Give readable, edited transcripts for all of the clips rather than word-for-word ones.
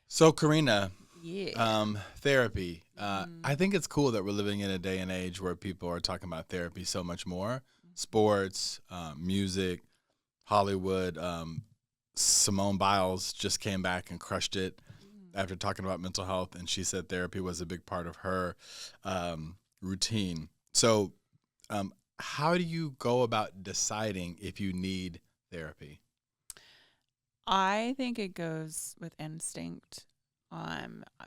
So, Karina, Yeah. therapy. I Mm, think it's cool that we're living in a day and age where people are talking about therapy so much more. mhm, Sports, music, Hollywood. Simone Biles just came back and crushed it mm. after talking about mental health, and she said therapy was a big part of her routine. So, how do you go about deciding if you need therapy? I think it goes with instinct.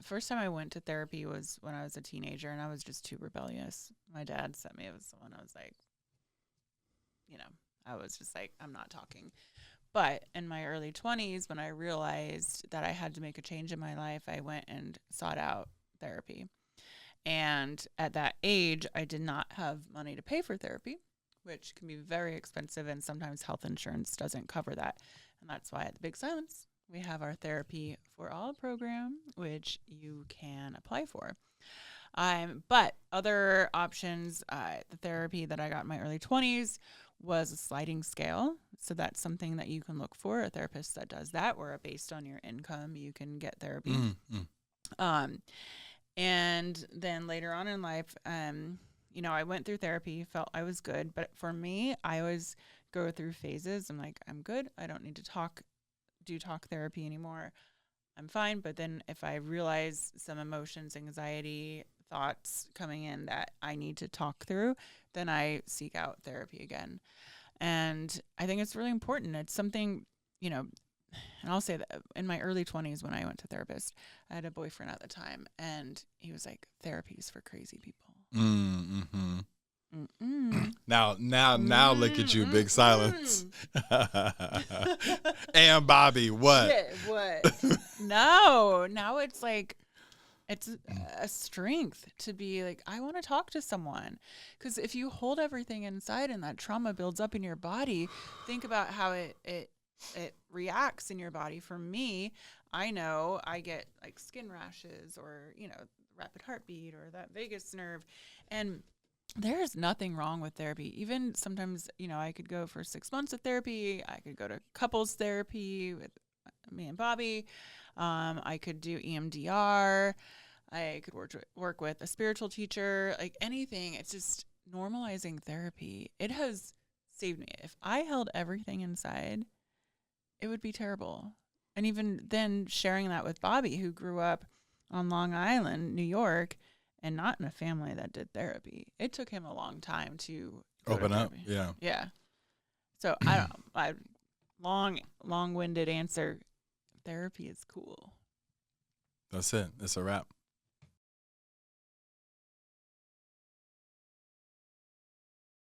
First time I went to therapy was when I was a teenager, and I was just too rebellious. My dad sent me with someone. I was like, you know, I was just like, I'm not talking. But in my early 20s, when I realized that I had to make a change in my life, I went and sought out therapy. And at that age, I did not have money to pay for therapy, which can be very expensive, and sometimes health insurance doesn't cover that. And that's why at the Big Silence, we have our Therapy for All program, which you can apply for. But other options, the therapy that I got in my early 20s was a sliding scale. So that's something that you can look for, a therapist that does that, where based on your income, you can get therapy. Mm-hmm. Um, and then later on in life, I went through therapy, felt I was good. But for me, I always go through phases. I'm like, I'm good. I don't need to do talk therapy anymore. I'm fine. But then if I realize some emotions, anxiety, thoughts coming in that I need to talk through, then I seek out therapy again. And I think it's really important. It's something, you know, and I'll say that in my early 20s when I went to therapist, I had a boyfriend at the time, and he was like, therapy is for crazy people. Mm-hmm. Mm-mm. Now, look at you, big silence. Mm-mm. And Bobby, what? Yeah, what? No, now it's like, it's a strength to be like, I want to talk to someone. Because if you hold everything inside and that trauma builds up in your body, think about how it reacts in your body. For me, I know I get like skin rashes or, rapid heartbeat or that vagus nerve. And there's nothing wrong with therapy. Even sometimes, I could go for 6 months of therapy. I could go to couples therapy with me and Bobby. I could do EMDR. I could work with a spiritual teacher, like anything. It's just normalizing therapy. It has saved me. If I held everything inside, it would be terrible. And even then, sharing that with Bobby, who grew up on Long Island, New York, and not in a family that did therapy, it took him a long time to go to Open up. therapy. Yeah. Yeah. So I don't know. Long winded answer. Therapy is cool. That's it. It's a wrap.